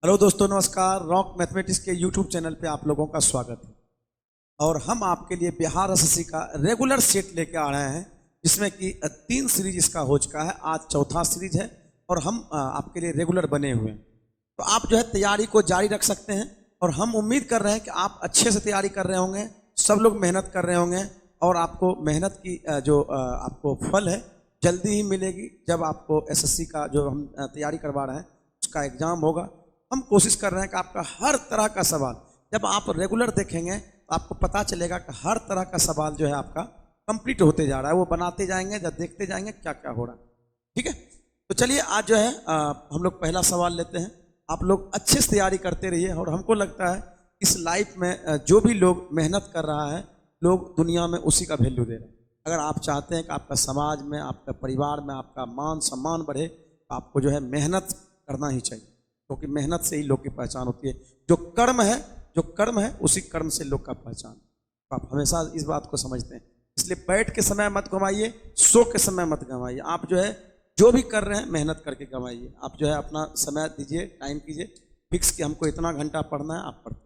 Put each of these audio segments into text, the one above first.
Hello दोस्तों, नमस्कार। Rock mathematics के यूट्यूब चैनल पे आप लोगों का स्वागत है। और हम आपके लिए बिहार एसएससी का रेगुलर सेट लेके आ रहे हैं, जिसमें कि 3 सीरीज इसका हो चुका है। आज चौथा सीरीज है और हम आपके लिए रेगुलर बने हुए हैं। तो आप जो है तैयारी को जारी रख सकते हैं और हम उम्मीद कर रहे हैं कि आप अच्छे से तैयारी कर रहे होंगे, सब लोग मेहनत कर रहे होंगे और आपको मेहनत की जो आपको फल है जल्दी ही मिलेगी। जब आपको एसएससी का जो हम तैयारी करवा रहे हैं उसका एग्जाम होगा, हम कोशिश कर रहे हैं कि आपका हर तरह का सवाल जब आप रेगुलर देखेंगे तो आपको पता चलेगा कि हर तरह का सवाल जो है आपका कंप्लीट होते जा रहा है। वो बनाते जाएंगे, जब देखते जाएंगे क्या क्या हो रहा है। ठीक है, तो चलिए आज जो है हम लोग पहला सवाल लेते हैं। आप लोग अच्छे से तैयारी करते रहिए और हमको लगता है इस लाइफ में जो भी लोग मेहनत कर रहा है, लोग दुनिया में उसी का वैल्यू दे रहे हैं। अगर आप चाहते हैं कि आपका समाज में, आपका परिवार में आपका मान सम्मान बढ़े, तो आपको जो है मेहनत करना ही चाहिए, क्योंकि मेहनत से ही लोग की पहचान होती है। जो कर्म है उसी कर्म से लोग का पहचान। तो आप हमेशा इस बात को समझते हैं, इसलिए बैठ के समय मत गंवाइए, सो के समय मत गंवाइए। आप जो है जो भी कर रहे हैं मेहनत करके गंवाइए। आप जो है अपना समय दीजिए, टाइम कीजिए फिक्स कि हमको इतना घंटा पढ़ना है, आप पढ़ते।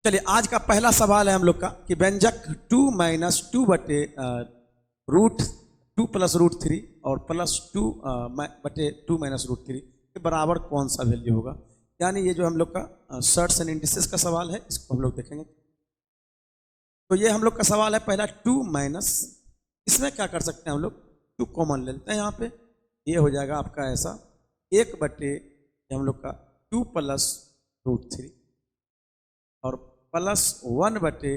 चलिए आज का पहला सवाल है हम लोग का कि व्यंजक 2 - 2 बटे रूट 2 प्लस रूट 3 और प्लस 2 बटे 2 माइनस रूट 3 के बराबर कौन सा वैल्यू होगा। यानी ये जो हम लोग का सर्ट्स एंड इंडिसेस का सवाल है, इसको हम लोग देखेंगे। तो ये हम लोग का सवाल है पहला 2 माइनस, इसमें क्या कर सकते हैं हम लोग, 2 कॉमन ले लेते हैं यहाँ पे। ये हो जाएगा आपका ऐसा 1 बटे हम लोग का 2 प्लस रूट 3 और प्लस 1 बटे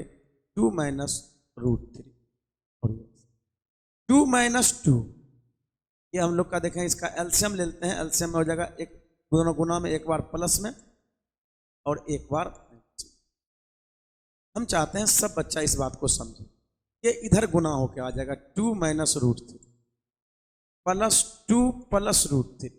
2 माइनस रूट 3 और 2 माइनस 2, ये हम लोग का देखें इसका एलसीएम ले लेते हैं। एलसीएम में हो जाएगा एक दोनों गुना में, एक बार प्लस में और एक बार माइनस में। हम चाहते हैं सब बच्चा इस बात को समझे, ये इधर गुना होके आ जाएगा 2 minus root 3 plus 2 plus root 3।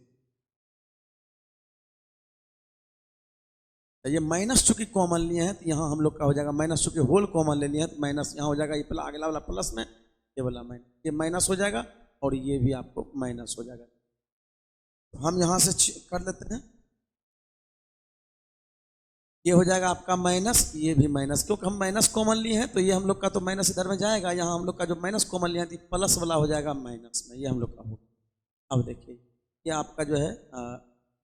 ये माइनस चूंकि कॉमन लिए हैं तो यहाँ हम लोग का हो जाएगा माइनस, चूंकि होल कॉमन ले लिए हैं तो माइनस यहाँ हो जाएगा। ये अगला वाला प्लस में, ये वाला माइनस, ये माइनस हो जाएगा और ये भी आपको माइनस हो जाएगा। तो हम यहां से कर लेते हैं, ये हो जाएगा आपका माइनस, ये भी माइनस, क्योंकि हम माइनस कॉमन लिए हैं तो ये हम लोग का तो माइनस इधर में जाएगा। यहाँ हम लोग का जो माइनस कॉमन लिए हैं तो प्लस वाला हो जाएगा माइनस में, ये हम लोग का होगा। अब देखिए ये आपका जो है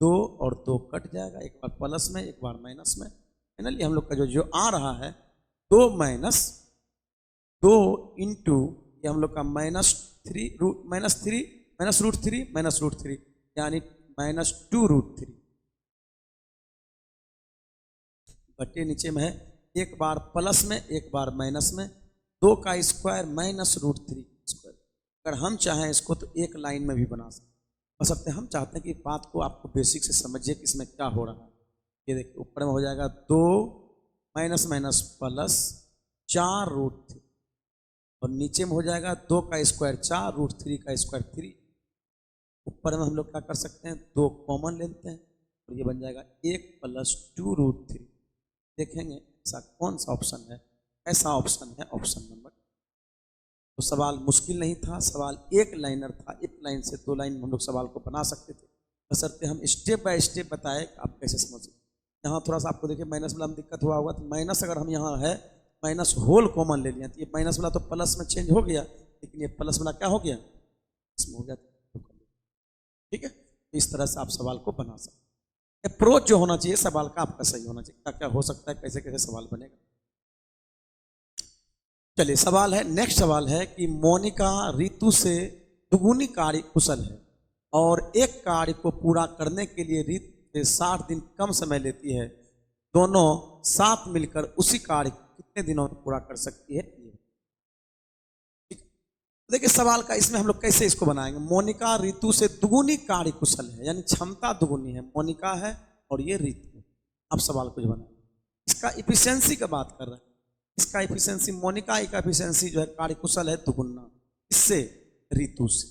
2 और 2 कट जाएगा, एक बार प्लस में एक बार माइनस में। फाइनली हम लोग का जो आ रहा है 2 माइनस 2 इंटू ये हम लोग का -3 रूट माइनस रूट थ्री यानी -2 रूट 3 बटे नीचे में है एक बार प्लस में एक बार माइनस में, 2 का स्क्वायर माइनस रूट 3 स्क्वायर। अगर हम चाहें इसको तो एक लाइन में भी बना सकते हैं। हम चाहते हैं कि बात को आपको बेसिक से समझिए कि इसमें क्या हो रहा है। ये देखिए ऊपर में हो जाएगा 2 माइनस माइनस प्लस 4 रूट 3 और नीचे में हो जाएगा 2 का स्क्वायर 4 रूट 3 का स्क्वायर 3। ऊपर में हम लोग क्या कर सकते हैं, 2 कॉमन ले लेते हैं और ये बन जाएगा 1 प्लस 2 रूट 3। देखेंगे ऐसा कौन सा ऑप्शन है, ऐसा ऑप्शन है ऑप्शन नंबर। तो सवाल मुश्किल नहीं था, सवाल एक लाइनर था, एक लाइन से 2 लाइन हम लोग सवाल को बना सकते थे, बशर्ते हम स्टेप बाय स्टेप बताए आप कैसे समझ सकते। यहाँ थोड़ा सा आपको देखिए माइनस वाला में दिक्कत हुआ होगा, तो माइनस अगर हम यहाँ है माइनस होल कॉमन ले लिया तो ये माइनस वाला तो प्लस में चेंज हो गया, लेकिन ये प्लस वाला क्या हो गया, इसमें हो गया। ठीक है, तो इस तरह से आप सवाल को बना सकते हैं। अप्रोच जो होना चाहिए सवाल का आपका सही होना चाहिए, क्या क्या हो सकता है, कैसे कैसे सवाल बनेगा। चलिए सवाल है, नेक्स्ट सवाल है कि मोनिका ऋतु से दुगुनी कार्य कुशल है और एक कार्य को पूरा करने के लिए ऋतु से 60 दिन कम समय लेती है। दोनों साथ मिलकर उसी कार्य कितने दिनों में पूरा कर सकती है। देखिए सवाल का इसमें हम लोग कैसे इसको बनाएंगे। मोनिका ऋतु से दुगुनी कार्य कुशल है, यानी क्षमता दुगुनी है, मोनिका है और ये ऋतु। अब सवाल कुछ बनाएंगे, इसका इफिशियंसी का बात कर रहे हैं। इसका इफिशियंसी, मोनिका का इफिशियंसी जो है कार्य कुशल है दुगुना, इससे ऋतु से।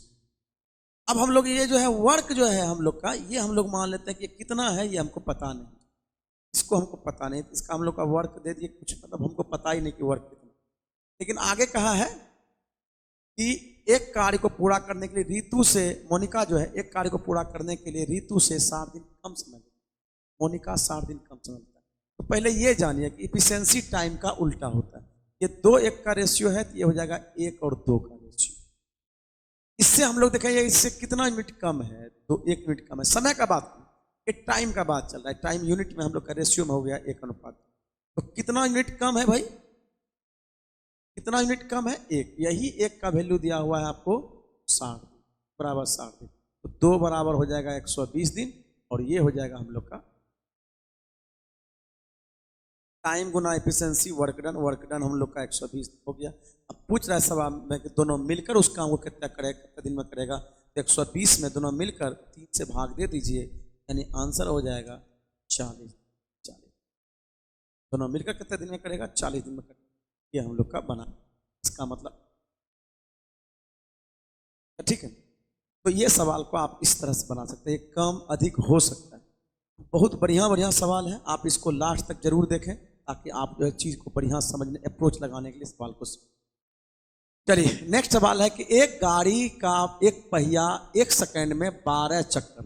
अब हम लोग ये जो है वर्क जो है हम लोग का, ये हम लोग मान लेते हैं कि कितना है ये हमको पता नहीं, इसको हमको पता नहीं, इसका हम लोग का वर्क दे दिए कुछ, मतलब हमको पता ही नहीं कि वर्क कितना। लेकिन आगे कहा है कि एक कार्य को पूरा करने के लिए ऋतु से, मोनिका जो है एक कार्य को पूरा करने के लिए ऋतु से 7 दिन कम समय। मोनिका 60 दिन कम समय लगता है। तो पहले ये जानिए कि इफिशियंसी टाइम का उल्टा होता है। ये 2:1 का रेशियो है तो ये हो जाएगा 1 और 2 का रेशियो। इससे हम लोग देखेंगे इससे कितना मिनट कम है, तो 1 मिनट कम है। समय का बात नहीं, ये टाइम का बात चल रहा है। टाइम यूनिट में हम लोग का रेशियो में हो गया 1:1। तो कितना यूनिट कम है भाई, कितना यूनिट कम है, 1। यही 1 का वैल्यू दिया हुआ है आपको 60 दिन बराबर 60 दिन। तो 2 बराबर हो जाएगा 120 दिन और ये हो जाएगा हम लोग का टाइम गुना एफिशिएंसी वर्क डन हम लोग का 120 हो गया। अब पूछ रहा है सवाल में कि दोनों मिलकर उस काम को कितना करेगा, कितने दिन में करेगा। तो 120 में दोनों मिलकर 3 से भाग दे दीजिए, यानी आंसर हो जाएगा 40। दोनों मिलकर कितने दिन में करेगा, 40 दिन में करेगा। ये हम लोग का बना, इसका मतलब ठीक है। तो ये सवाल को आप इस तरह से बना सकते हैं, कम अधिक हो सकता है। बहुत बढ़िया बढ़िया सवाल है, आप इसको लास्ट तक जरूर देखें ताकि आप जो है चीज को बढ़िया समझने, अप्रोच लगाने के लिए सवाल को। चलिए नेक्स्ट सवाल है कि एक गाड़ी का एक पहिया 1 सेकंड में 12 चक्कर,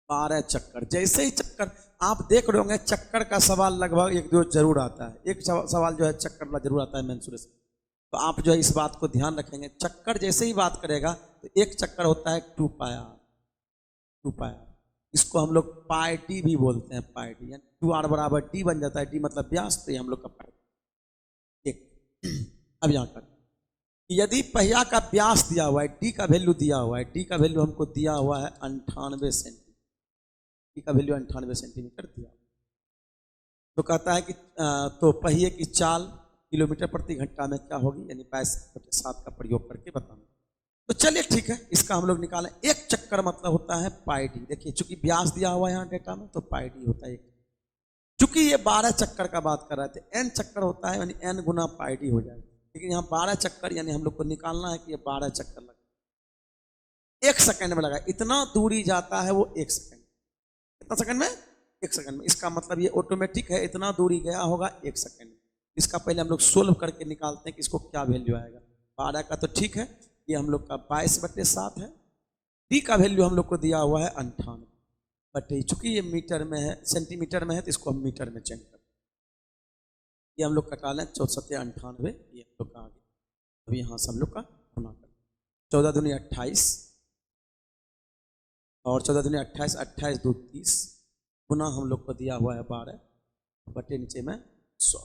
12 चक्कर। जैसे ही चक्कर आप देख रहे होंगे, चक्कर का सवाल लगभग 1-2 जरूर आता है। एक सवाल जो है चक्कर वाला जरूर आता है मेंसुरेशन। तो आप जो है इस बात को ध्यान रखेंगे, चक्कर जैसे ही बात करेगा तो एक चक्कर होता है 2 पाया, 2 पाया। इसको हम लोग पाई डी भी बोलते हैं, पाई डी, यानी 2r बराबर डी बन जाता है। डी मतलब व्यास, तो ये हम लोग का पाई एक। अब यहाँ पर यदि पहिया का व्यास दिया हुआ है, डी का वैल्यू दिया हुआ है, डी का वैल्यू हमको दिया हुआ है 98 सेंटीमीटर, डी का वैल्यू 98 सेंटीमीटर दिया। तो कहता है कि तो पहिए की चाल किलोमीटर प्रति घंटा में क्या होगी, यानी 22/7 का प्रयोग करके बताना। तो चलिए ठीक है, इसका हम लोग निकालें। एक चक्कर मतलब होता है पाई डी। देखिए चूंकि व्यास दिया हुआ है यहाँ डेटा में, तो पाई डी होता है 1। चूंकि ये 12 चक्कर का बात कर रहे थे, n चक्कर होता है यानी n गुना पाई डी हो जाएगा। लेकिन यहाँ 12 चक्कर यानी हम लोग को निकालना है कि ये 12 चक्कर लगा 1 सेकंड में लगा। इतना दूरी जाता है वो 1 सेकंड। कितना सेकंड में, 1 सेकंड में। इसका मतलब ये ऑटोमेटिक है, इतना दूरी गया होगा 1 सेकंड में। इसका पहले हम लोग सोल्व करके निकालते हैं कि इसको क्या वैल्यू आएगा। 12 का तो ठीक है, ये हम लोग का 22/7 है। डी का वैल्यू हम लोग को दिया हुआ है 98, बट चूंकि ये मीटर में है, सेंटीमीटर में है, तो इसको हम मीटर में चेंज कर, ये हम लोग कटा लें 64 98, ये हम लोग का आ गया। अभी यहाँ से हम लोग का गुना कर 14 दूनी 28 और 14 दूनी 28, 28 2 30 गुना हम लोग को दिया हुआ है 12 बटे नीचे में 100।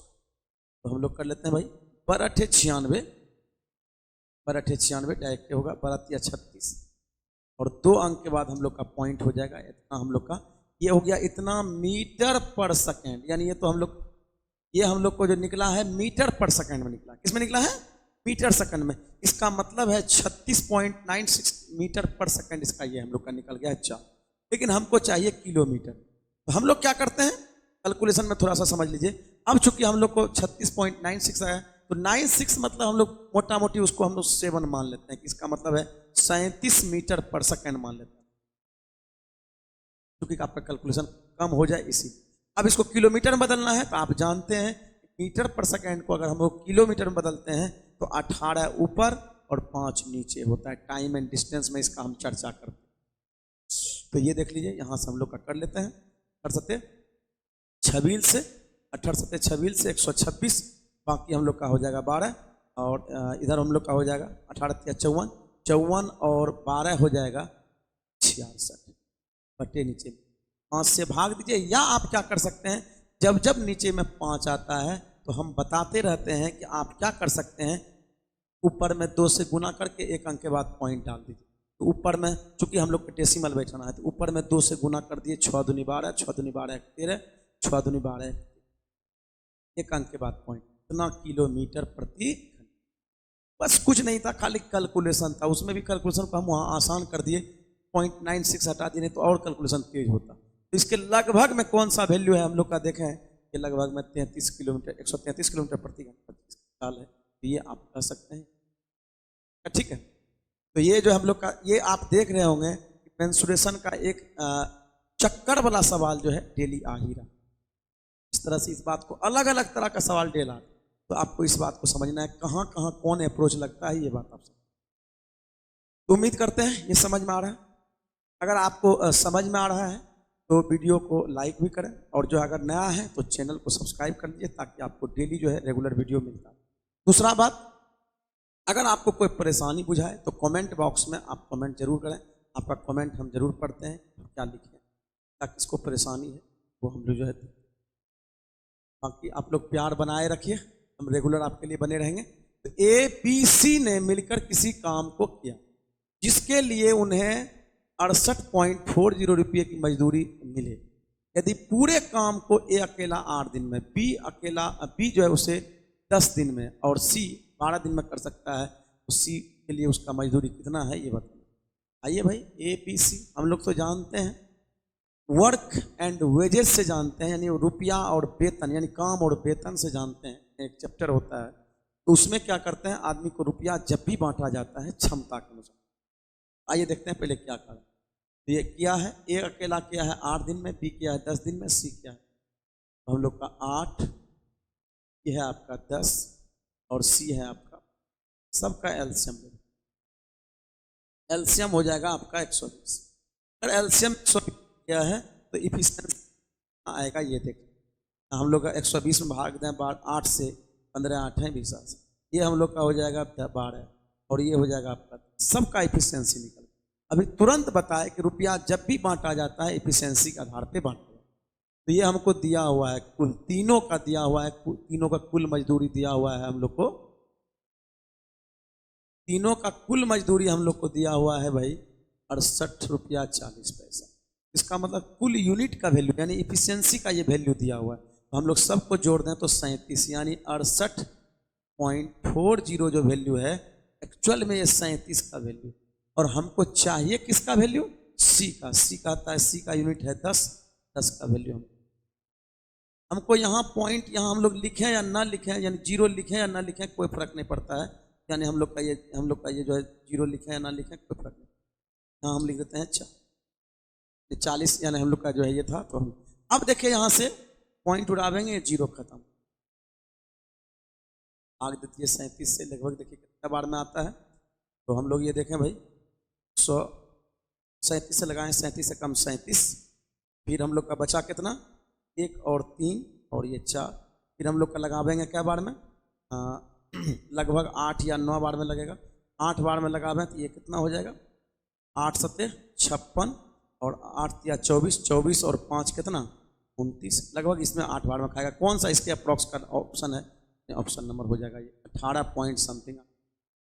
तो हम लोग कर लेते हैं भाई 12×8 = 96, 12×8 = डायरेक्ट होगा 12×3 = 36 और 2 अंक के बाद हम लोग का पॉइंट हो जाएगा। इतना हम लोग का ये हो गया, इतना मीटर पर सेकेंड। यानी ये तो हम लोग, ये हम लोग को जो निकला है मीटर पर सेकंड में निकला। किसमें निकला है, मीटर सेकंड में। इसका मतलब है 36.96 मीटर पर सेकंड इसका ये हम लोग का निकल गया है 4। लेकिन हमको चाहिए किलोमीटर। तो हम लोग क्या करते हैं, कैलकुलेशन में थोड़ा सा समझ लीजिए। अब चूंकि हम लोग को 36.96 आया, तो 96 मतलब हम लोग मोटा मोटी उसको हम लोग 7 मान लेते हैं कि इसका मतलब है 37 मीटर पर सेकंड मान लेते हैं, क्योंकि आपका कैलकुलेशन कम हो जाए इसी। अब इसको किलोमीटर में बदलना है, तो आप जानते हैं मीटर पर सेकंड को अगर हम लोग किलोमीटर में बदलते हैं तो 18 ऊपर और 5 नीचे होता है। टाइम एंड डिस्टेंस में इसका हम चर्चा करते हैं। तो ये देख लीजिए, यहां से हम लोग का कर लेते हैं। 18×7 से 18×7 से 126, बाकी हम लोग का हो जाएगा 12 और इधर हम लोग का हो जाएगा 18×3 = 54, 54 और 12 हो जाएगा 66 बटे नीचे 5 से भाग दीजिए। या आप क्या कर सकते हैं, जब जब नीचे में 5 आता है तो हम बताते रहते हैं कि आप क्या कर सकते हैं, ऊपर में 2 से गुना करके 1 अंक के बाद पॉइंट डाल दीजिए। तो ऊपर में चूंकि हम लोग को डेसिमल बैठाना है, तो ऊपर में 2 से गुना कर दिए, 6 दूनी 12, 6 दूनी 12 13, 6 दूनी 12 1 अंक के बाद पॉइंट। इतना किलोमीटर प्रति घंटा। बस कुछ नहीं था, खाली कैलकुलेशन था। उसमें भी कैलकुलेशन को हम वहाँ आसान कर दिए, 0.96 हटा दिए, तो और कैलकुलेशन तेज होता। तो इसके लगभग में कौन सा वैल्यू है हम लोग का देखें कि लगभग में 33 किलोमीटर, 133 किलोमीटर प्रति घंटा चाल है। तो ये आप कह सकते हैं, ठीक है। तो ये जो हम लोग का, ये आप देख रहे होंगे मेंसुरेशन का एक चक्कर वाला सवाल जो है डेली आ ही रहा। इस तरह से इस बात को अलग अलग तरह का सवाल डेल आ, तो आपको इस बात को समझना है कहाँ कहाँ कौन अप्रोच लगता है, ये बात आप उम्मीद करते हैं ये समझ में आ रहा है। अगर आपको समझ में आ रहा है तो वीडियो को लाइक भी करें, और जो अगर नया है तो चैनल को सब्सक्राइब कर लीजिए ताकि आपको डेली जो है रेगुलर वीडियो मिलता है। दूसरा बात, अगर आपको कोई परेशानी बुझाए तो कमेंट बॉक्स में आप कमेंट जरूर करें। आपका कमेंट हम जरूर पढ़ते हैं, क्या लिखें, क्या किसको परेशानी है वो हम लोग जो है। बाकी आप लोग प्यार बनाए रखिए, हम रेगुलर आपके लिए बने रहेंगे। तो ABC ने मिलकर किसी काम को किया जिसके लिए उन्हें 68.40 रुपये की मजदूरी मिले। यदि पूरे काम को A अकेला 8 दिन में, B जो है उसे 10 दिन में, और C 12 दिन में कर सकता है, तो C के लिए उसका मजदूरी कितना है ये बताइए। आइए भाई, ABC हम लोग तो जानते हैं, वर्क एंड वेजेस से जानते हैं, यानी रुपया और वेतन, यानी काम और वेतन से जानते हैं। एक चैप्टर होता है तो उसमें क्या करते हैं, आदमी को रुपया जब भी बांटा जाता है क्षमता के अनुसार। आइए देखते हैं पहले क्या करा। तो ये किया है, ए अकेला किया है 8 दिन में, बी किया है 10 दिन में, सी किया है तो हम लोग का 8, ये है आपका 10 और सी है आपका, सबका एलसीएम हो जाएगा आपका 120। अगर एलसीएम 120 किया है तो इफिशिएंसी आएगा, ये देखिए हम लोग का 120 में भाग दें 8 से, 15 8 है 20, ये हम लोग का हो जाएगा 12 और ये हो जाएगा आपका, सबका इफिशिएंसी निकल। अभी तुरंत बताए कि रुपया जब भी बांटा जाता है इफिशिएंसी के आधार पे बांटा जाता है। तो ये हमको दिया हुआ है, कुल तीनों का दिया हुआ है, तीनों का कुल मजदूरी दिया हुआ है हम लोग को, तीनों का कुल मजदूरी हम लोग को दिया हुआ है भाई 68 रुपया 40 पैसा। इसका मतलब कुल यूनिट का वैल्यू, यानी इफिशिएंसी का ये वैल्यू दिया हुआ है। तो हम लोग सबको जोड़ दें तो 37, यानी 68.40 जो वैल्यू है, एक्चुअल में ये 37 का वैल्यू, और हमको चाहिए किसका वैल्यू, सी का। सी का आता है, सी का यूनिट है 10, 10 का वैल्यू हमको यहाँ पॉइंट, यहाँ हम लोग लिखें या ना लिखें, यानी 0 लिखें या ना लिखें कोई फर्क नहीं पड़ता है, यानी हम लोग का ये जो है 0 लिखें या ना लिखें कोई फर्क नहीं। यहाँ हम लिख देते हैं 40, यानी हम लोग का जो है ये था। तो हम अब देखिए यहाँ से पॉइंट उड़ावेंगे, 0 खत्म, भाग देती है 37 से, लगभग देखिए कितना बार में आता है। तो हम लोग ये देखें भाई, 37 से लगाएं, 37 से कम 37, फिर हम लोग का बचा कितना, 1 और 3 और ये 4, फिर हम लोग का लगावेंगे क्या बार में, लगभग 8 या 9 बार में लगेगा। 8 बार में लगावें तो ये कितना हो जाएगा, 8 सत्ते 56 और 8 या 24, 24 और 5 कितना 29, लगभग इसमें 8 बार में खाएगा। कौन सा इसके अप्रॉक्स का ऑप्शन है, ऑप्शन नंबर हो जाएगा ये 18 पॉइंट समथिंग,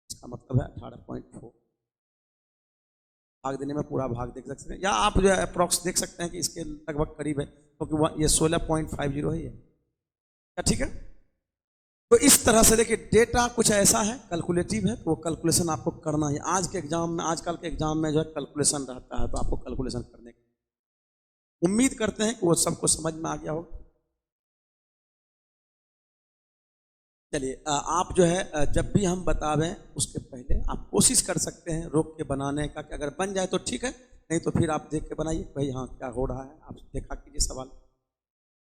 इसका मतलब है 18.4। भाग देने में पूरा भाग देख सकते हैं, या आप जो है अप्रॉक्स देख सकते हैं कि इसके लगभग करीब है, क्योंकि ये 16.50 है ये, क्या ठीक है। तो इस तरह से देखिए, डेटा कुछ ऐसा है, कैलकुलेटिव है, तो वो कैलकुलेशन आपको करना है। आज के एग्जाम में, आजकल के एग्जाम में जो है कैलकुलेशन रहता है, तो आपको कैलकुलेशन करने की उम्मीद करते हैं कि वो सबको समझ में आ गया होगा। चलिए, आप जो है जब भी हम बतावें उसके पहले आप कोशिश कर सकते हैं रोक के बनाने का, कि अगर बन जाए तो ठीक है, नहीं तो फिर आप देख के बनाइए भाई हाँ क्या हो रहा है, आप देखा कीजिए सवाल।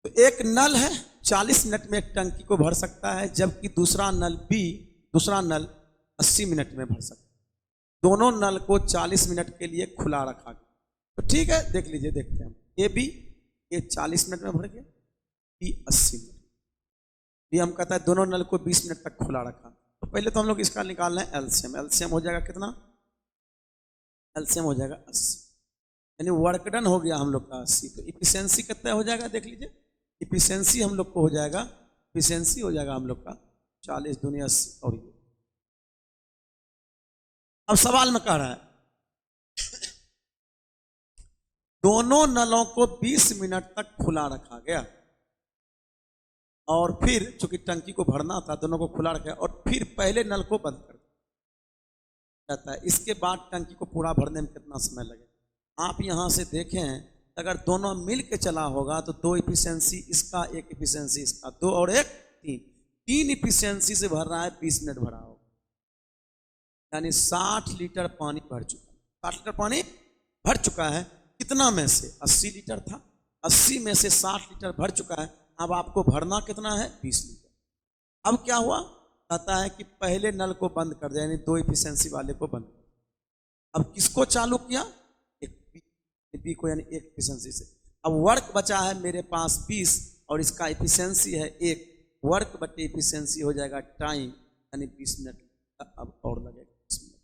तो एक नल है 40 मिनट में एक टंकी को भर सकता है, जबकि दूसरा नल 80 मिनट में भर सकता है। दोनों नल को 40 मिनट के लिए खुला रखा गया। तो ठीक है, देख लीजिए, देखते हैं। ये 40 मिनट में भर गया, बी 80 मिनट। ये हम कहता है दोनों नल को 20 मिनट तक खुला रखा। तो पहले तो हम लोग इसका निकाल रहे हैं एलसीएम। एलसीएम हो जाएगा कितना, एलसीएम हो जाएगा 80, यानी वर्क डन हो गया हम लोग का 80। तो इफिशिएंसी कितना हो जाएगा, देख लीजिए, इफिशिएंसी हम लोग को हो जाएगा, इफिशिएंसी हो जाएगा हम लोग का 40 दूनी 80। और ये अब सवाल में कह रहा है दोनों नलों को 20 मिनट तक खुला रखा गया, और फिर चूंकि टंकी को भरना था दोनों को खुला रखा, और फिर पहले नल को बंद कर जाता है। इसके बाद टंकी को पूरा भरने में कितना समय लगेगा। आप यहां से देखें, अगर दोनों मिल के चला होगा तो 2 इफिशिएंसी इसका, 1 इफिशिएंसी इसका, 2 और 1 3 इफिशिएंसी से भर रहा है, 20 मिनट भरा होगा, यानी 60 लीटर पानी भर चुका है। 60 लीटर पानी भर चुका है, कितना में से 80 लीटर था, 80 में से 60 लीटर भर चुका है। अब आपको भरना कितना है, 20 लीटर। अब क्या हुआ, कहता है कि पहले नल को बंद कर दे, यानी 2 इफिशिएंसी वाले को बंद कर। अब किसको चालू किया, एक बी को, यानी 1 इफिशिएंसी से। अब वर्क बचा है मेरे पास 20 और इसका एफिशिएंसी है 1, वर्क बटे एफिशिएंसी हो जाएगा टाइम, यानी 20 मिनट अब और लगेगा 20 मिनट।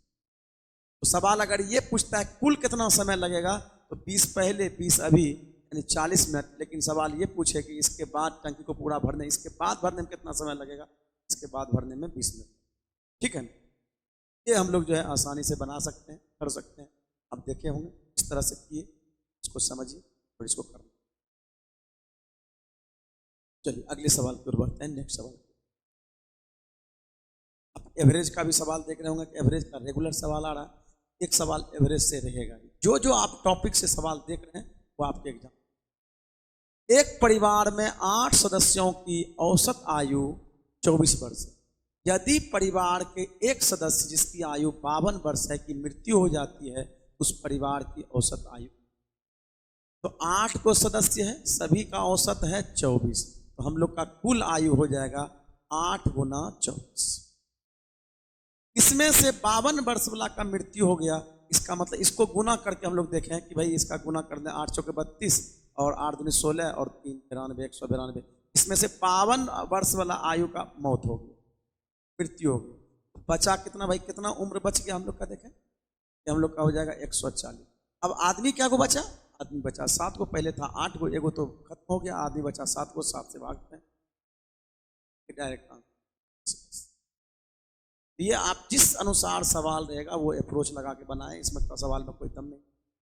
तो सवाल अगर ये पूछता है कुल कितना समय लगेगा, तो 20 पहले 20 अभी, यानी 40 मिनट। लेकिन सवाल ये पूछे कि इसके बाद टंकी को पूरा भरने, इसके बाद भरने में कितना समय लगेगा, इसके बाद भरने में 20 मिनट। ठीक है, ये हम लोग जो है आसानी से बना सकते हैं, कर सकते हैं। आप देखे होंगे इस तरह से किए, इसको समझिए और इसको करना। चलिए अगले सवाल की ओर बढ़ते हैं, नेक्स्ट सवाल। आप एवरेज का भी सवाल देख रहे होंगे कि एवरेज का रेगुलर सवाल आ रहा है, एक सवाल एवरेज से रहेगा। जो जो आप टॉपिक से सवाल देख रहे हैं वो आपके एग्जाम। एक परिवार में 8 सदस्यों की औसत आयु 24 वर्ष है। यदि परिवार के एक सदस्य जिसकी आयु 52 वर्ष है की मृत्यु हो जाती है, उस परिवार की औसत आयु। तो 8 को सदस्य है, सभी का औसत है 24, तो हम लोग का कुल आयु हो जाएगा 8 गुना 24। इसमें से 52 वर्ष वाला का मृत्यु हो गया, इसका मतलब इसको गुना करके हम लोग देखें कि भाई इसका गुना कर दें, 8 चौके 32 और 8 दूनी 16 और 3 93 192। इसमें से 52 वर्ष वाला आयु का मौत हो गई, मृत्यु हो गई। बचा कितना भाई, कितना उम्र बच गया हम लोग का, देखें कि हम लोग का हो जाएगा 140। अब आदमी क्या को बचा, आदमी बचा 7 को, पहले था 8 को, एगो तो खत्म हो गया, आदमी बचा 7 को, 7 से भागते हैं डायरेक्ट आंसर। ये आप जिस अनुसार सवाल रहेगा वो अप्रोच लगा के बनाए, इसमें तो सवाल में कोई दम नहीं।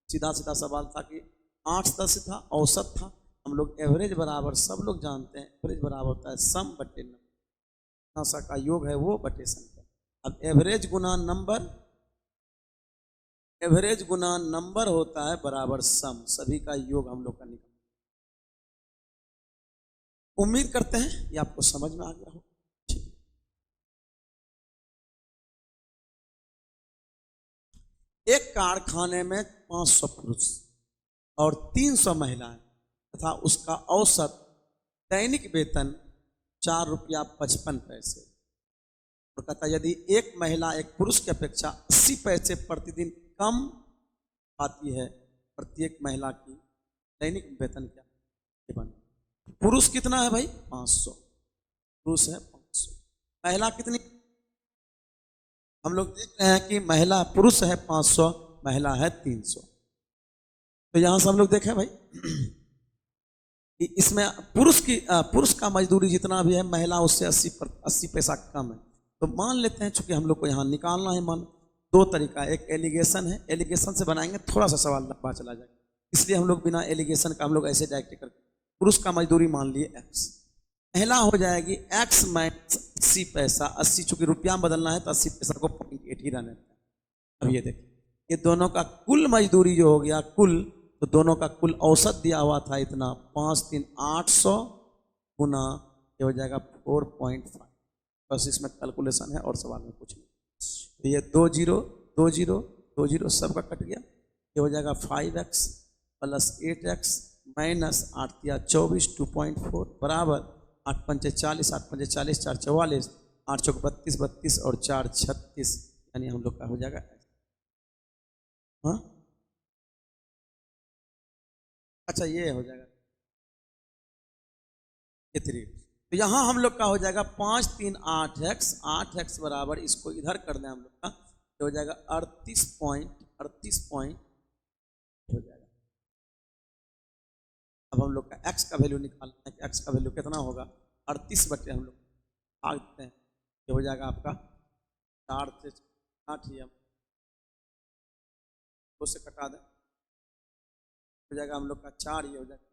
सीधा सीधा सवाल था कि 8 सदस्य था, औसत था। हम लोग एवरेज बराबर, सब लोग जानते हैं एवरेज बराबर होता है सम बटे नंबर, नासा का योग है वो बटे संख्या। अब एवरेज गुना नंबर, एवरेज गुना नंबर होता है बराबर सम, सभी का योग हम लोग का निकल। उम्मीद करते हैं ये आपको समझ में आ गया हो। एक कारखाने में 500 पुरुष और 300 महिलाएं तथा उसका औसत दैनिक वेतन 4 रुपया 55 पैसे। और कहता यदि एक महिला एक पुरुष की अपेक्षा 80 पैसे प्रतिदिन कम पाती है, प्रत्येक महिला की दैनिक वेतन क्या बने। पुरुष कितना है भाई 500, पुरुष है 500, महिला कितनी, हम लोग देख रहे हैं कि महिला, पुरुष है 500, महिला है 300। तो यहां से हम लोग देखें भाई कि इसमें पुरुष का मजदूरी जितना भी है, महिला उससे 80 पैसा कम है। तो मान लेते हैं चूंकि हम लोग को यहाँ निकालना है मान, दो तरीका, एक एलिगेशन है, एलिगेशन से बनाएंगे थोड़ा सा सवाल लंबा चला जाएगा, इसलिए हम लोग बिना एलिगेशन का हम लोग ऐसे डायरेक्ट करके पुरुष का मजदूरी मान लिए x, महिला हो जाएगी x माइनस 80 पैसा। 80 चूंकि रुपया में बदलना है तो 80 पैसा को 0.8 ही रहने देता है। अब ये देखिए ये दोनों का कुल मजदूरी जो हो गया कुल, तो दोनों का कुल औसत दिया हुआ था इतना 5 3 800 गुना ये हो जाएगा 4.5। बस इसमें कैलकुलेशन है और सवाल में कुछ नहीं। तो ये 2 0 2 0 2 0 सबका कट गया, ये हो जाएगा 5x प्लस 8x माइनस 8 या 24 2.4 बराबर 8 पंचे 40, 8 पंचे 40, 4 44, 8 चौक 32 32 और 4 36, यानी हम लोग का हो जाएगा। हाँ अच्छा ये हो जाएगा ये 3। तो यहां हम लोग का हो जाएगा 5 3 8x, 8x बराबर इसको इधर कर दें हम लोग का, तो हो जाएगा 38 पॉइंट हो जाएगा। अब हम लोग का x का वैल्यू निकालना है कि x का वैल्यू कितना होगा, 38 बटे हम लोग भागते हैं, ये हो जाएगा आपका 4 से 8 ही हम से कटा दें, हो जाएगा हम लोग का 4, ये हो जाएगा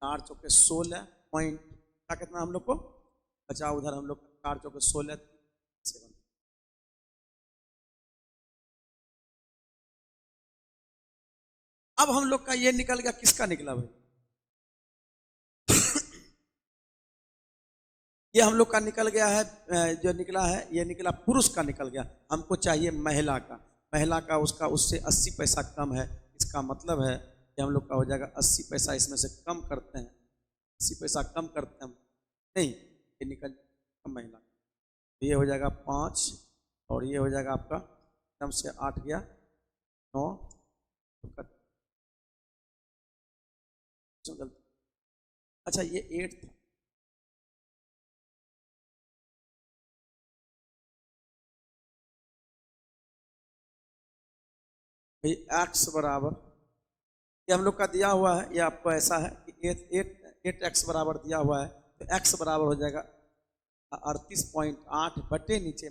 4 चौके 16 पॉइंट का कितना हम लोग को बचा, उधर हम लोग 4 चौके 16 7। अब हम लोग का ये निकल गया, किसका निकला भाई ये हम लोग का निकल गया है, जो निकला है ये निकला पुरुष का निकल गया। हमको चाहिए महिला का, महिला का उसका उससे 80 पैसा कम है, इसका मतलब है कि हम लोग का हो जाएगा 80 पैसा इसमें से कम करते हैं, 80 पैसा कम करते हैं नहीं, ये निकल महिला, ये हो जाएगा 5 और ये हो जाएगा आपका एकदम से 8 गया 9, गलती। अच्छा ये 8 था, भाई x बराबर, ये हम लोग का दिया हुआ है, ये आपको ऐसा है कि 8x बराबर दिया हुआ है, तो x बराबर हो जाएगा 38.8 बटे नीचे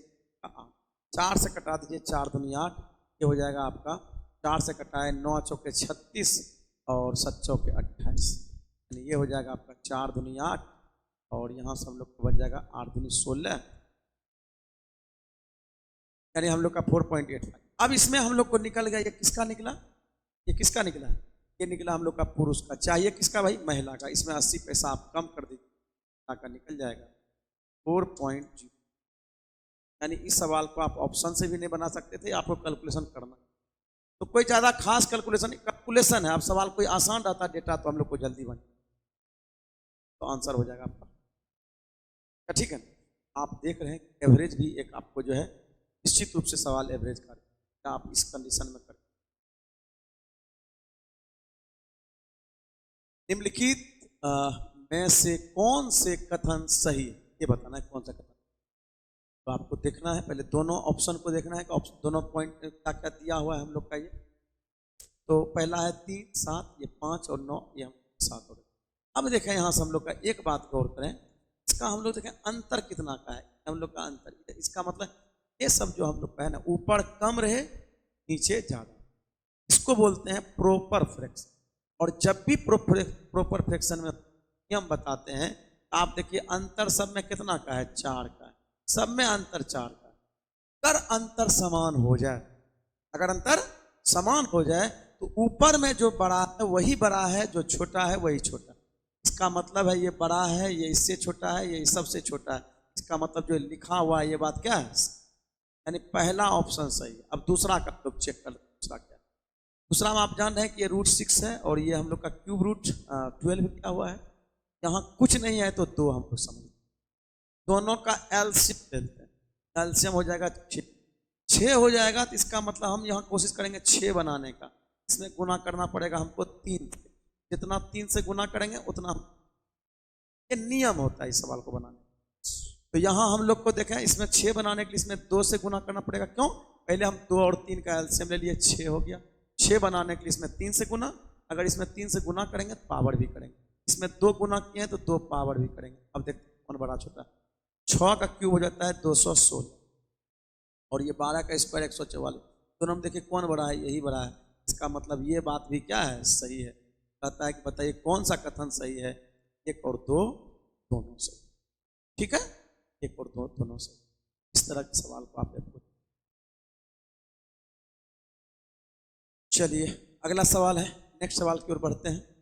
4 से कटा दीजिए, 4 दूनी 8, ये हो जाएगा आपका 4 से कटाए 9 चौके 36 और 7 चौके 28, यानी ये हो जाएगा आपका 4 दूनी 8 और यहाँ से हम लोग को बन जाएगा 8 दूनी 16, यानी हम लोग का 4.85। अब इसमें हम लोग को निकल गया, ये किसका निकला, ये किसका निकला है, ये निकला हम लोग का पुरुष का, चाहिए किसका भाई, महिला का। इसमें 80 पैसा आप कम कर दीजिए, का निकल जाएगा 4.0। यानी इस सवाल को आप ऑप्शन से भी नहीं बना सकते थे, आपको कैलकुलेशन करना, तो कोई ज़्यादा खास कैलकुलेशन है। अब सवाल कोई आसान रहता डेटा तो हम लोग को जल्दी बन, तो आंसर हो जाएगा आपका। ठीक है, आप देख रहे हैं एवरेज भी एक आपको जो है निश्चित रूप से सवाल एवरेज का आप इस कंडीशन में करें। निम्नलिखित में से कौन से कथन सही है, ये बताना है कौन सा कथन। तो आपको देखना है, पहले दोनों ऑप्शन को देखना है कि ऑप्शन दोनों पॉइंट क्या क्या दिया हुआ है हम लोग का। ये तो पहला है 3, 7, ये 5 और 9, ये हम 7 हो गए। अब देखें यहाँ से हम लोग का एक बात गौर करें, इसका हम लोग देखें अंतर कितना का है, हम लोग का अंतर, इसका मतलब ये सब जो हम लोग का है ना, ऊपर कम रहे नीचे ज्यादा, इसको बोलते हैं प्रॉपर फ्रैक्शन। और जब भी प्रॉपर फ्रैक्शन में नियम बताते हैं, आप देखिए अंतर सब में कितना का है, 4 का है, सब में अंतर 4 का है। अगर अंतर समान हो जाए, अगर अंतर समान हो जाए तो ऊपर में जो बड़ा है वही बड़ा है, जो छोटा है वही छोटा है। इसका मतलब है ये बड़ा है, ये इससे छोटा है, ये सबसे छोटा है। इसका मतलब जो लिखा हुआ है ये बात क्या है, यानी पहला ऑप्शन सही है। अब दूसरा का लोग चेक कर, दूसरा क्या, दूसरा में आप जान रहे हैं कि ये √6 है और ये हम लोग का क्यूब रूट 12 क्या हुआ है, यहाँ कुछ नहीं है तो 2 हमको समझ, दोनों का एलसीएम लेते हैं, एलसीएम हो जाएगा 6 हो जाएगा। तो इसका मतलब हम यहाँ कोशिश करेंगे 6 बनाने का, इसमें गुना करना पड़ेगा हमको 3, जितना 3 से गुना करेंगे उतना, ये नियम होता है इस सवाल को बनाने। तो यहाँ हम लोग को देखें, इसमें 6 बनाने के लिए इसमें 2 से गुना करना पड़ेगा, क्यों, पहले हम 2 और 3 का एलसीएम ले लिए, 6 हो गया। 6 बनाने के लिए इसमें 3 से गुना, अगर इसमें 3 से गुना करेंगे तो पावर भी करेंगे, इसमें 2 गुना किए हैं तो 2 पावर भी करेंगे। अब देखते कौन बड़ा छोटा है, 6 का क्यूब हो जाता है 216 और ये 12 का स्क्वायर 144, दोनों में देखिए कौन बड़ा है, यही बड़ा है। इसका मतलब ये बात भी क्या है, सही है। कहता है कि बताइए कौन सा कथन सही है, 1 और 2 दोनों सही, ठीक है, 1 और 2 दोनों सही। इस तरह के सवाल को आप देखो। चलिए अगला सवाल है, नेक्स्ट सवाल की ओर बढ़ते हैं।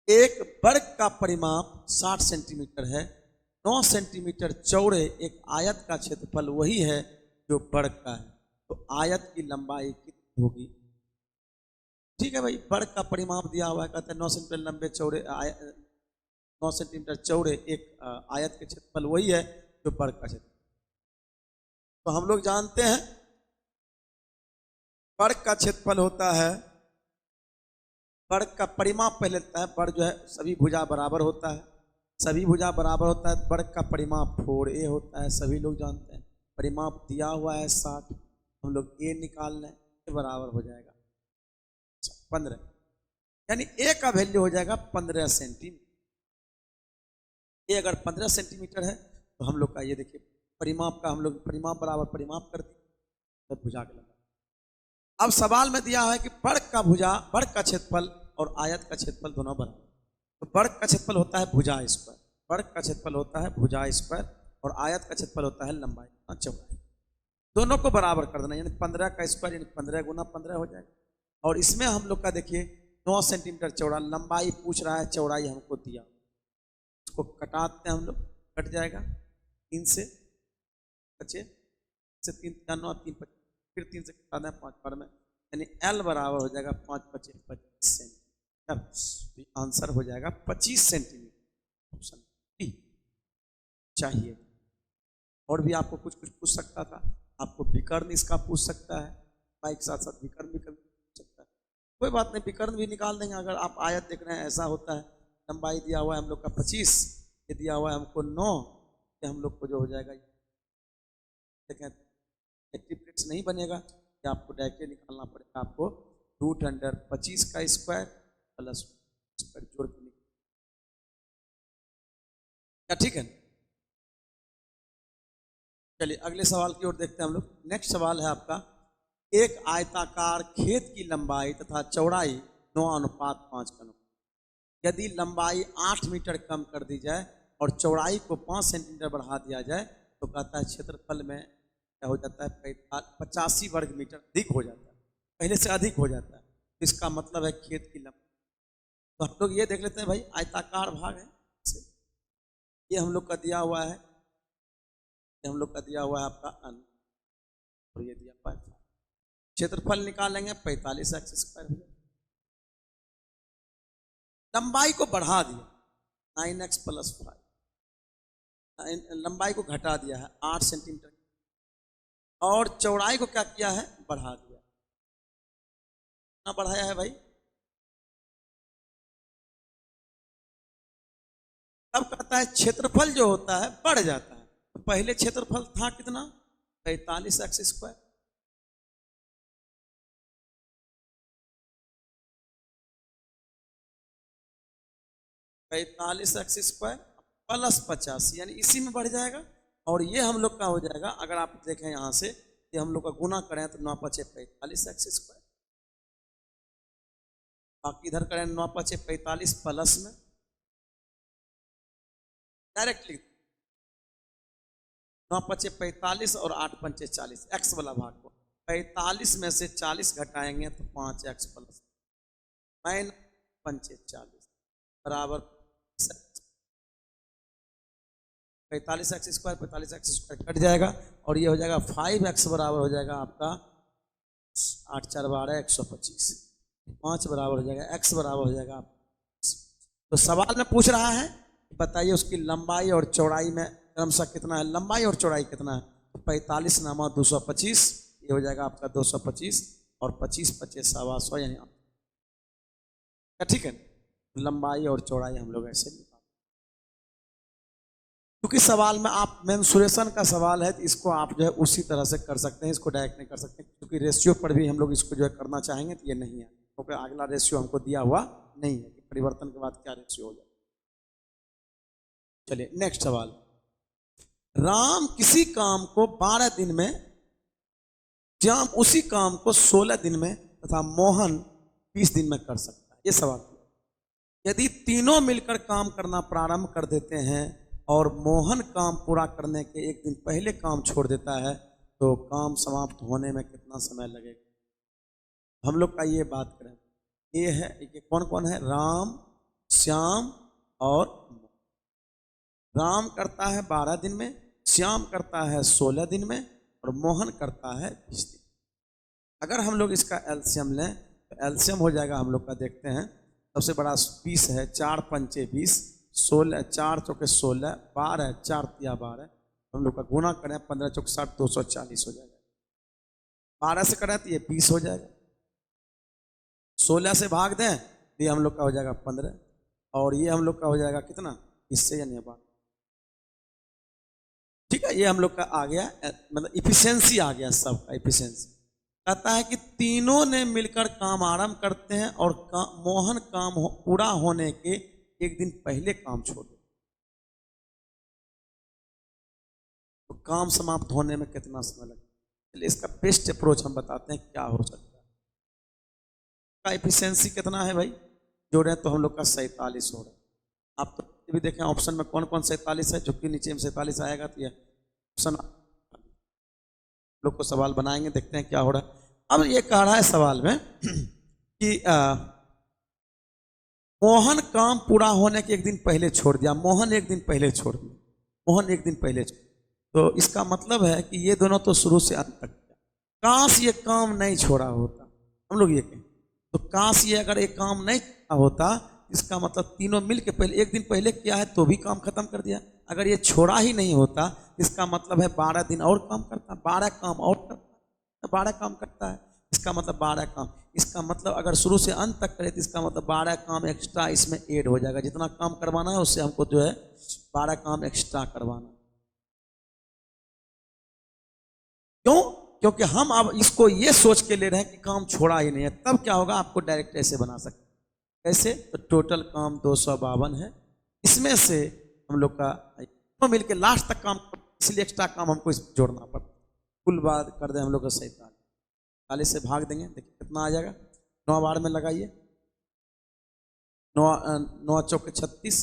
एक वर्ग का परिमाप 60 सेंटीमीटर है, 9 सेंटीमीटर चौड़े एक आयत का क्षेत्रफल वही है जो वर्ग का है, तो आयत की लंबाई कितनी होगी। ठीक है भाई, वर्ग का परिमाप दिया हुआ है, कहते हैं 9 सेंटीमीटर लंबे चौड़े 9 सेंटीमीटर चौड़े एक आयत के क्षेत्रफल वही है जो वर्ग का क्षेत्र। तो हम लोग जानते हैं वर्ग का क्षेत्रफल होता है, वर्ग का परिमाप पहले लेता है, वर्ग जो है सभी भुजा बराबर होता है, सभी भुजा बराबर होता है, वर्ग का परिमाप 4a होता है, सभी लोग जानते हैं। परिमाप दिया हुआ है 60, हम लोग a निकाल लें, ये बराबर हो जाएगा 15, यानी a का वैल्यू हो जाएगा 15 सेंटीमीटर। ये अगर 15 सेंटीमीटर है तो हम लोग का ये देखिए परिमाप का, हम लोग परिमाप बराबर परिमाप कर दिए, तो भुजा के लंबाई। अब सवाल में दिया है कि वर्ग का भुजा, वर्ग का क्षेत्रफल और आयत का क्षेत्रफल दोनों बराबर, तो वर्ग का क्षेत्रफल होता है भुजा स्क्वायर, वर्ग का क्षेत्रफल होता है भुजा स्क्वायर और आयत का क्षेत्रफल होता है लंबाई चौड़ाई, दोनों को बराबर कर देना, यानी 15 का स्क्वायर यानी 15 गुना 15 हो जाएगा। और इसमें हम लोग का देखिए 9 सेंटीमीटर चौड़ा, लंबाई पूछ रहा है, चौड़ाई हमको दिया, इसको कटाते हैं हम लोग, कट जाएगा 3 से बचे, 3 3 9 3 25, फिर 3 से कटा दें 5 पर में, यानी L बराबर हो जाएगा 5 25 25 सेंटीमीटर, तो आंसर हो जाएगा 25 सेंटीमीटर, ऑप्शन डी चाहिए। और भी आपको कुछ कुछ पूछ सकता था, आपको विकर्ण इसका पूछ सकता है, बाइक साथ साथ विकर्ण भी कर सकता है, कोई बात नहीं, विकर्ण भी निकाल देंगे। अगर आप आयत देख रहे हैं ऐसा होता है, लंबाई दिया हुआ है हम लोग का 25, ये दिया हुआ है हमको 9, ये हम लोग को जो हो जाएगा देखें एक्टिव नहीं बनेगा, ये आपको डायरेक्टली निकालना पड़ेगा। आपको रूट अंडर 25 का स्क्वायर प्लस स्क्वायर जोड़ के क्या, ठीक है। चलिए अगले सवाल की ओर देखते हैं हम लोग। नेक्स्ट सवाल है आपका, एक आयताकार खेत की लंबाई तथा चौड़ाई 9:5 का अनुपात। यदि लंबाई 8 मीटर कम कर दी जाए और चौड़ाई को 5 सेंटीमीटर बढ़ा दिया जाए तो कहता है क्षेत्रफल में क्या हो जाता है, 85 वर्ग मीटर अधिक हो जाता है, पहले से अधिक हो जाता है। तो इसका मतलब है खेत की लंबाई। तो हम लोग ये देख लेते हैं भाई, आयताकार भाग है, ये हम लोग का दिया हुआ है, ये हम लोग का दिया हुआ है आपका अन, और ये दिया हुआ है क्षेत्रफल निकालेंगे 45 एक्स स्क्वायर हो जाएगा। लंबाई को बढ़ा दिया 9x + 5, लंबाई को घटा दिया है 8 सेंटीमीटर, और चौड़ाई को क्या किया है, बढ़ा दिया। कितना बढ़ाया है भाई, अब कहता है क्षेत्रफल जो होता है बढ़ जाता है। तो पहले क्षेत्रफल था कितना, 45 x square, x square plus 85, यानी इसी में बढ़ जाएगा। और ये हम लोग का हो जाएगा, अगर आप देखें यहां से, ये हम लोग का गुना करें तो 9 × 5 = 45 एक्स स्क्वायर, बाकी इधर करें 9 × 5 = 45 प्लस में डायरेक्टली 9 × 5 = 45 और 8 × 5 = 40, एक्स वाला भाग को 45 में से 40 घटाएंगे तो 5x प्लस -5 बराबर 45 x square, 45 x square cut जाएगा, और ये हो जाएगा 5x बराबर हो जाएगा आपका 8 × 4 = 12, 125, 5 बराबर हो जाएगा, x बराबर हो जाएगा। तो सवाल में पूछ रहा है, बताइए उसकी लंबाई और चौड़ाई में क्रमशः कितना है, लंबाई और चौड़ाई कितना है। तो 45 नामा 225, ये हो जाएगा आपका 225, और 25 × 5 = 125, यानी क्या, ठीक है। लंबाई और चौड़ाई हम लोग ऐसे निकाल, क्योंकि सवाल में आप मेंसुरेशन का सवाल है तो इसको आप जो है उसी तरह से कर सकते हैं, इसको डायरेक्ट नहीं कर सकते, क्योंकि रेशियो पर भी हम लोग इसको जो है करना चाहेंगे तो ये नहीं है, क्योंकि अगला रेशियो हमको दिया हुआ नहीं है कि परिवर्तन के बाद क्या रेशियो हो जाए। चलिए नेक्स्ट सवाल, राम किसी काम को 12 दिन में, श्याम उसी काम को 16 दिन में तथा मोहन 20 दिन में कर सकता है। ये सवाल, यदि तीनों मिलकर काम करना प्रारंभ कर देते हैं और मोहन काम पूरा करने के एक दिन पहले काम छोड़ देता है तो काम समाप्त होने में कितना समय लगेगा। हम लोग का ये बात करें, ये है, ये कौन कौन है, राम, श्याम और मोहन। राम करता है 12 दिन में, श्याम करता है 16 दिन में, और मोहन करता है 20 दिन। अगर हम लोग इसका एलसीएम लें तो एलसीएम हो जाएगा हम लोग का, देखते हैं, सबसे बड़ा 20 है, 4 × 5 = 20, 16 4 × 4 = 16, 12 4 × 3 = 12, हम लोग का गुना करें 15 × 4 = 60, 240 हो जाएगा। 12 से करें तो ये 20 हो जाएगा, 16 से भाग दें तो ये हम लोग का हो जाएगा 15, और ये हम लोग का हो जाएगा कितना, इससे यानी 12, ठीक है। ये हम लोग का आ गया, मतलब इफिशियंसी आ गया, सबका इफिशियंसी। कहता है कि तीनों ने मिलकर काम आरंभ करते हैं और मोहन काम पूरा होने के एक दिन पहले काम छोड़ देते, तो काम समाप्त होने में कितना समय लगता है। चलिए इसका बेस्ट अप्रोच हम बताते हैं क्या हो सकता है। का इफिशियंसी कितना है भाई, जोड़े तो हम लोग का 47 हो रहा है। आप तो भी देखें ऑप्शन में कौन कौन 47 है, जो कि नीचे में 47 आएगा तो ये ऑप्शन लोग को सवाल बनाएंगे, देखते हैं क्या हो रहा है। अब ये कह रहा है सवाल में कि मोहन काम पूरा होने के एक दिन पहले छोड़ दिया, मोहन एक दिन पहले छोड़ दिया, मोहन एक दिन पहले छोड़, तो इसका मतलब है कि ये दोनों तो शुरू से अंत तक किया, काश ये काम नहीं छोड़ा होता, हम लोग ये कहें तो काश ये अगर ये काम नहीं होता, इसका मतलब तीनों मिल के पहले एक दिन पहले किया है तो भी काम खत्म कर दिया। अगर ये छोड़ा ही नहीं होता इसका मतलब है 12 दिन और काम करता, 12 काम और करता, 12 काम करता है। इसका इसका मतलब 12 काम। इसका मतलब अगर शुरू से अंत तक करें तो इसका मतलब 12 काम एक्स्ट्रा इसमें ऐड हो जाएगा। जितना काम करवाना है उससे हमको जो है 12 काम एक्स्ट्रा करवाना। क्यों? क्योंकि हम अब इसको ये सोच के ले रहे हैं कि काम छोड़ा ही नहीं है। तब क्या होगा, आपको डायरेक्ट ऐसे बना सकते। कैसे? तो टोटल काम 252 है, इसमें से हम लोग का तो मिलके लास्ट तक काम, इसलिए एक्स्ट्रा काम हमको इसमें जोड़ना पड़ता। कुल बात कर दें हम लोग का 47, 40 से भाग देंगे, देखिए कितना आ जाएगा। 9 बार में लगाइए, 9 चौके 36,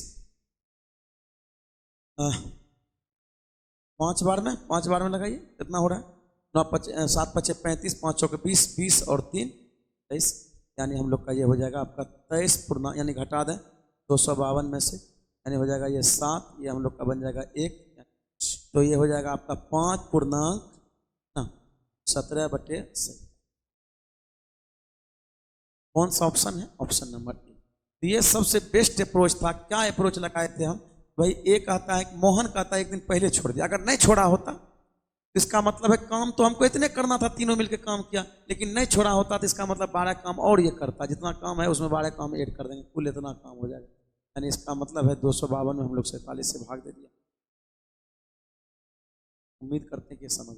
5 बार में, 5 बार में लगाइए, कितना हो रहा है? 7 पचे 35, 5 चौके 20, 20 और 3 23, यानी हम लोग का ये हो जाएगा आपका 23 पूर्णांक, यानी घटा दें 252 में से, यानी हो जाएगा ये 7, ये हम लोग का बन जाएगा 1, तो ये हो जाएगा आपका 5 पूर्णांक 17/6। कौन सा ऑप्शन है? Option number A. तो ये सबसे बेस्ट अप्रोच था। क्या अप्रोच लगाए थे हम भाई? ए कहता है, मोहन कहता है एक दिन पहले छोड़ दिया। अगर नहीं छोड़ा होता तो इसका मतलब है काम तो हमको इतने करना था, तीनों मिलकर काम किया, लेकिन नहीं छोड़ा होता तो इसका मतलब 12 काम और ये करता। जितना काम है उसमें 12 काम ऐड कर देंगे, कुल इतना काम हो जाएगा। यानी इसका मतलब है 252 में हम लोग 47 से भाग दे दिया। उम्मीद करते हैं कि समझ